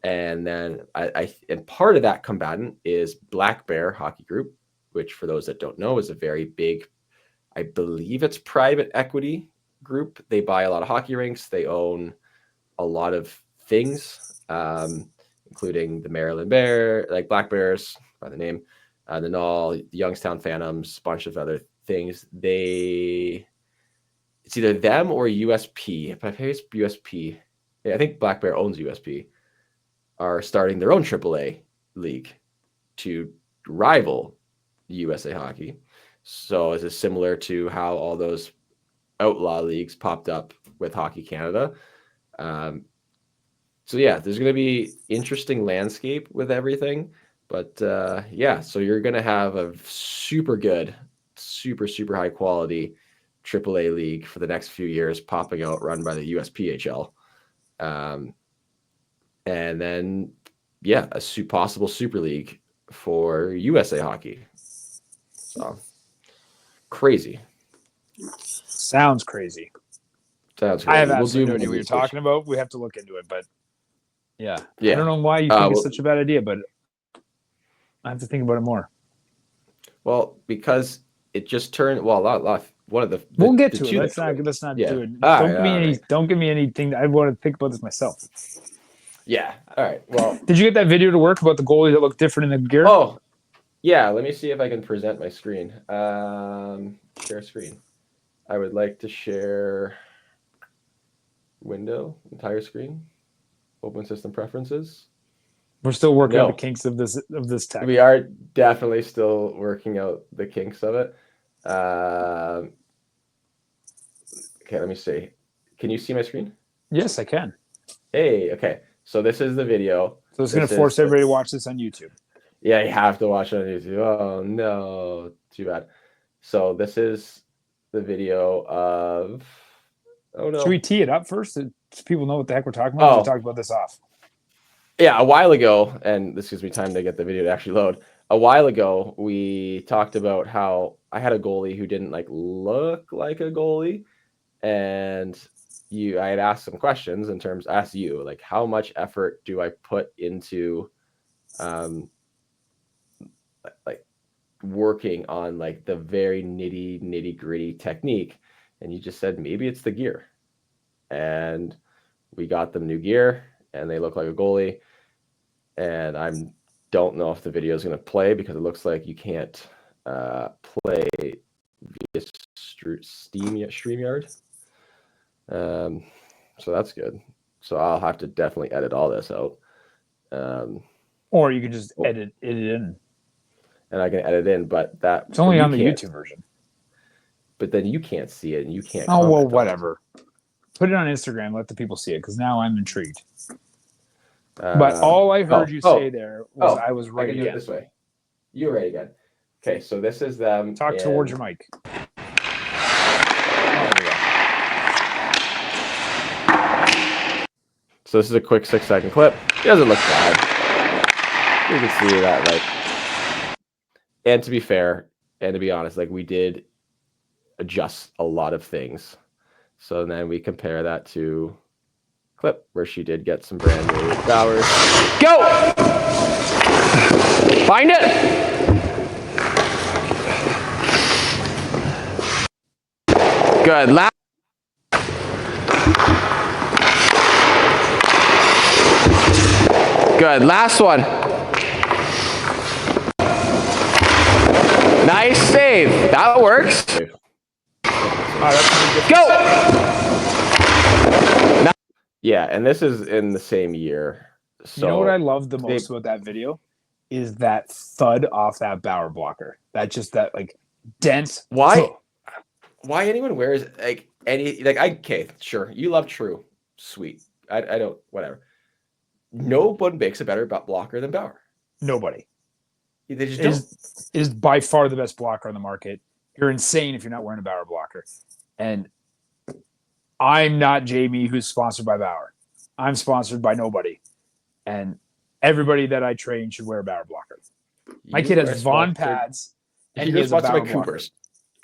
And then and part of that combatant is Black Bear Hockey Group, which for those that don't know is a very big, I believe it's private equity group. They buy a lot of hockey rinks. They own a lot of things, including the Maryland Bear, like Black Bears by the name, the Null, the Youngstown Phantoms, a bunch of other things. It's either them or USP. If I think it's USP, yeah, I think Black Bear owns USP, are starting their own AAA league to rival USA Hockey. So is it similar to how all those outlaw leagues popped up with Hockey Canada? So yeah, there's going to be interesting landscape with everything, but yeah, so you're going to have a super good, super high quality AAA league for the next few years popping out, run by the USPHL, and then yeah, a possible super league for USA Hockey. So crazy. Sounds crazy. Sounds crazy. I have We'll absolutely do no idea what more you're research. talking about. We have to look into it, but yeah. Yeah. I don't know why you think it's well- such a bad idea, but I have to think about it more. Well, because it just turned one of the We'll get the to it. two Let's that- not Yeah. do it. All Don't right, give me all any. right. Don't give me anything. I want to think about this myself. Yeah. All right. Well. Did you get that video to work about the goalie that looked different in the gear? Oh, yeah. Let me see if I can present my screen. Share screen. I would like to share window, entire screen, open system preferences. We're still working out No. the kinks of this tech. We are definitely still working out the kinks of it. Okay, let me see. Can you see my screen? Yes, I can. Hey, okay. So this is the video. So it's going to force everybody to watch this on YouTube. Yeah, you have to watch it on YouTube. Oh no, too bad. So this is the video of. Oh no. Should we tee it up first so people know what the heck we're talking about? Oh. We talked about this off. Yeah, a while ago, and this gives me time to get the video to actually load. A while ago, we talked about how I had a goalie who didn't look like a goalie, and I had asked some questions asked you how much effort do I put into working on the very nitty gritty technique, and you just said maybe it's the gear, and we got them new gear and they look like a goalie, and I don't know if the video is going to play because it looks like you can't play via StreamYard. So that's good. So I'll have to definitely edit all this out. Or you can just edit it in. And I can edit in, but it's only on the YouTube version. But then you can't see it and you can't. Oh, well, whatever. Put it on Instagram. Let the people see it because now I'm intrigued. But all I heard you say there was I was right again. Do it this way. You're right again. Okay, so this is them. Talk towards your mic. So this is a quick 6-second clip. It doesn't look bad. You can see that, and to be fair, and to be honest, we did adjust a lot of things. So then we compare that to clip where she did get some brand new Bowers. Go! Find it! Good. Good. Last one. Nice save. That works. Go! Yeah, and this is in the same year. So you know what I love the most about that video is that thud off that Bauer blocker. That dense. Why anyone wears okay, sure, you love True, sweet. I don't, whatever. No one makes a better blocker than Bauer. Nobody. They just don't. It is by far the best blocker on the market. You're insane if you're not wearing a Bauer blocker. And I'm not Jamie, who's sponsored by Bauer. I'm sponsored by nobody. And everybody that I train should wear a Bauer blocker. My kid has Vaughn pads. And he was sponsored by Cooper's.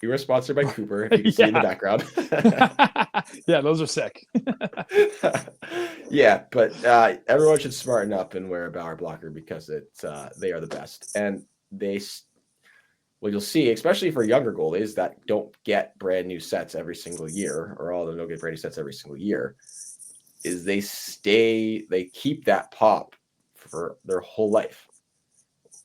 You were sponsored by Cooper. You can see in the background. Yeah, those are sick. Yeah, but everyone should smarten up and wear a Bauer blocker because they are the best. And you'll see, especially for younger goalies that don't get brand new sets every single year, or all of them don't get brand new sets every single year, is they keep that pop for their whole life.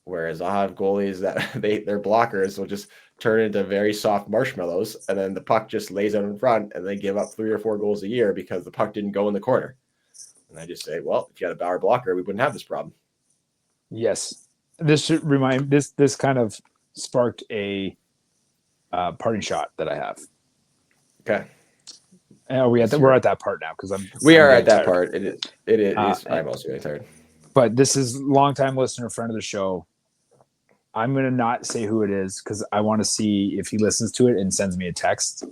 Whereas I have goalies that their blockers will just turn into very soft marshmallows, and then the puck just lays out in front, and they give up 3 or 4 goals a year because the puck didn't go in the corner. And I just say, well, if you had a Bauer blocker, we wouldn't have this problem. Yes, this should remind this kind of sparked a parting shot that I have. Okay. We're at that part now because We I'm are getting at that tired. part. It is. Uh, I'm also getting tired. But this is longtime listener, friend of the show. I'm gonna not say who it is because I want to see if he listens to it and sends me a text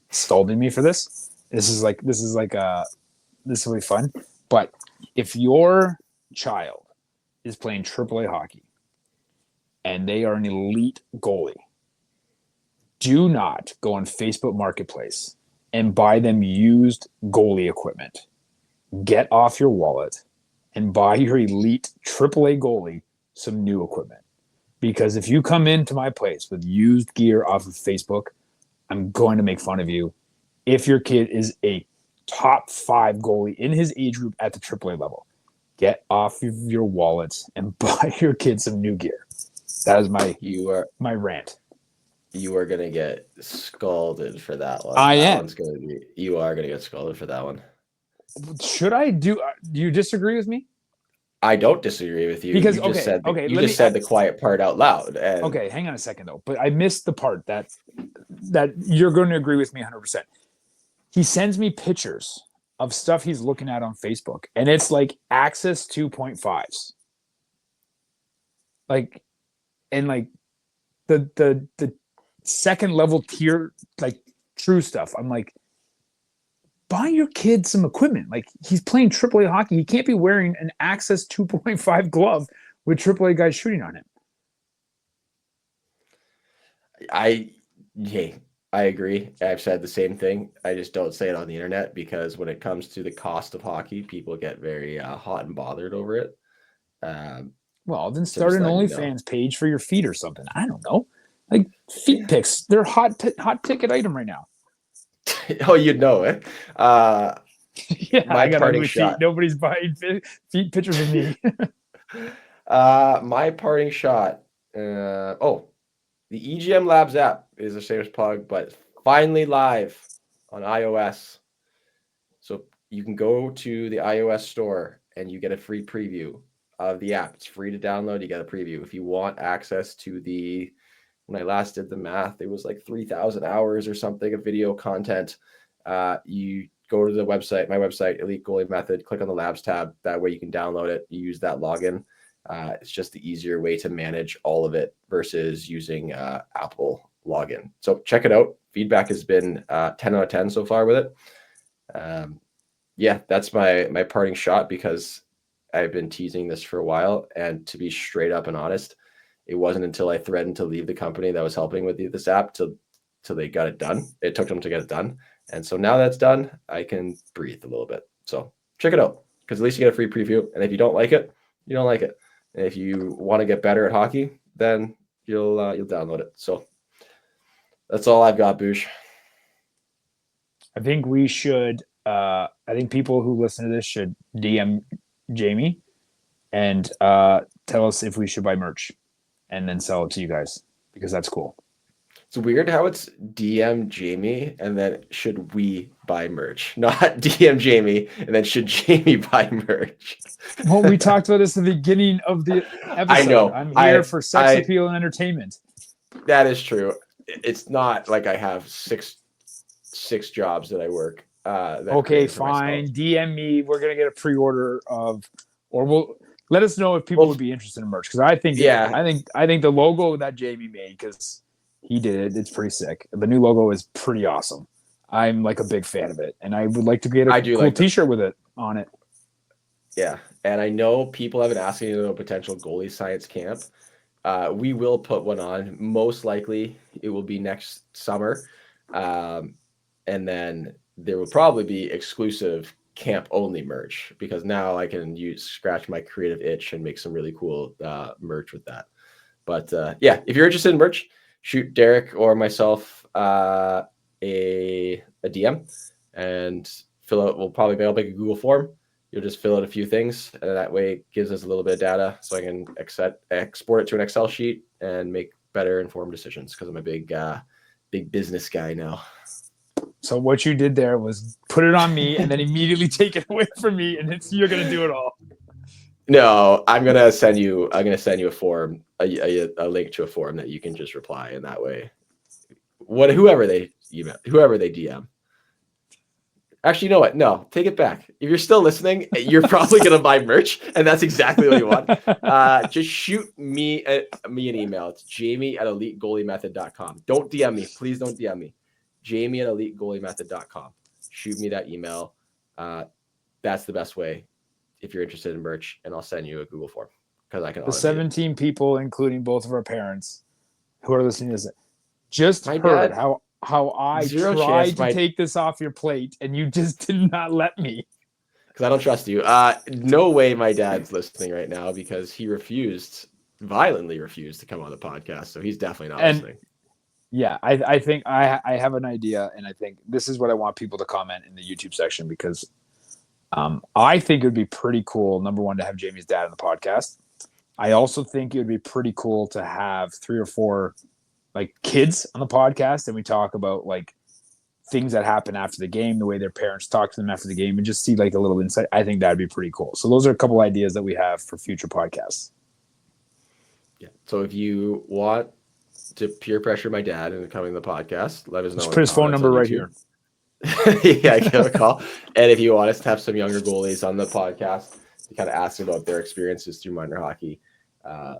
scolding me for this. This will be fun. But if your child is playing AAA hockey and they are an elite goalie, do not go on Facebook Marketplace and buy them used goalie equipment. Get off your wallet and buy your elite AAA goalie some new equipment. Because if you come into my place with used gear off of Facebook, I'm going to make fun of you. If your kid is a top 5 goalie in his age group at the AAA level, get off of your wallet and buy your kid some new gear. That is my rant. You are gonna get scalded for that one. I that am. One's gonna be. You are gonna get scalded for that one. Should I do? Do you disagree with me? I don't disagree with you. Because you just said the quiet part out loud. And okay, hang on a second though. But I missed the part that you're going to agree with me 100%. He sends me pictures of stuff he's looking at on Facebook, and it's like Access 2.5s, like, and like the second level tier, like true stuff. I'm like, buy your kid some equipment. Like, he's playing AAA hockey. He can't be wearing an Access 2.5 glove with AAA guys shooting on him. I agree. I've said the same thing. I just don't say it on the internet because when it comes to the cost of hockey, people get very hot and bothered over it. Well, then start an OnlyFans page for your feet or something. I don't know. Like, feet pics, they're hot ticket item right now. Oh, you'd know it. Yeah, my parting shot. Feet. Nobody's buying feet pictures of me. My parting shot. The EGM Labs app is a shameless plug, but finally live on iOS. So you can go to the iOS store and you get a free preview of the app. It's free to download. You get a preview. If you want access to when I last did the math, it was like 3,000 hours or something of video content. You go to the website, my website, Elite Goalie Method, click on the Labs tab. That way you can download it. You use that login. It's just the easier way to manage all of it versus using Apple login. So check it out. Feedback has been 10 out of 10 so far with it. That's my parting shot because I've been teasing this for a while. And to be straight up and honest, it wasn't until I threatened to leave the company that was helping with this app till they got it done. It took them to get it done. And so now that's done, I can breathe a little bit. So check it out because at least you get a free preview. And if you don't like it, you don't like it. And if you want to get better at hockey, then you'll download it. So that's all I've got, Boosh. I think we should. I think people who listen to this should DM Jamie and tell us if we should buy merch and then sell it to you guys because that's cool. It's weird how it's DM Jamie and then should we buy merch, not DM Jamie and then should Jamie buy merch. Well, we talked about this at the beginning of the episode. I know. I'm here for sex appeal and entertainment. That is true. It's not like I have six jobs that I work. Okay, fine. DM me. We're gonna get a pre-order let us know if people would be interested in merch because I think the logo that Jamie made because he did it. It's pretty sick. The new logo is pretty awesome. I'm like a big fan of it, and I would like to get a cool T-shirt with it on it. Yeah, and I know people have been asking about a potential goalie science camp. We will put one on. Most likely, it will be next summer, and then there will probably be exclusive camp only merch because now I can scratch my creative itch and make some really cool merch with that. But if you're interested in merch, shoot Derek or myself a DM and fill out. I'll make a Google form. You'll just fill out a few things, and that way it gives us a little bit of data so I can export it to an Excel sheet and make better informed decisions because I'm a big business guy now. So what you did there was put it on me and then immediately take it away from me, and you're gonna do it all. No, I'm gonna send you a form, a link to a form that you can just reply, and that way, whoever they DM. Actually, you know what? No, take it back. If you're still listening, you're probably gonna buy merch, and that's exactly what you want. Just shoot me an email. It's jamie@elitegoaliemethod.com. Don't DM me, please. Don't DM me. jamie@elitegoaliemethod.com. Shoot me that email. That's the best way if you're interested in merch, and I'll send you a Google form because I can. The 17 people, including both of our parents, who are listening to this, just My heard dad- how I Zero tried chance to my- take this off your plate, and you just did not let me. Because I don't trust you. No way my dad's listening right now because he violently refused to come on the podcast. So he's definitely not listening. Yeah, I think I have an idea, and I think this is what I want people to comment in the YouTube section because I think it would be pretty cool, number one, to have Jamie's dad on the podcast. I also think it would be pretty cool to have 3 or 4 like kids on the podcast, and we talk about like things that happen after the game, the way their parents talk to them after the game, and just see like a little insight. I think that'd be pretty cool. So those are a couple ideas that we have for future podcasts. Yeah. So if you want to peer pressure my dad into coming to the podcast, let us know. Just put his phone number right here. Yeah, give him a call. And if you want us to have some younger goalies on the podcast to kind of ask about their experiences through minor hockey,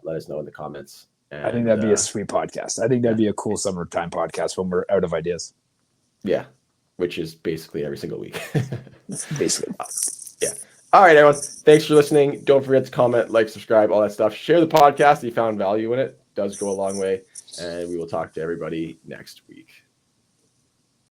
let us know in the comments. And, I think that'd be a sweet podcast. I think that'd be a cool summertime podcast when we're out of ideas. Yeah, which is basically every single week. Basically. Yeah. All right, everyone. Thanks for listening. Don't forget to comment, like, subscribe, all that stuff. Share the podcast if you found value in it. It does go a long way. And we will talk to everybody next week.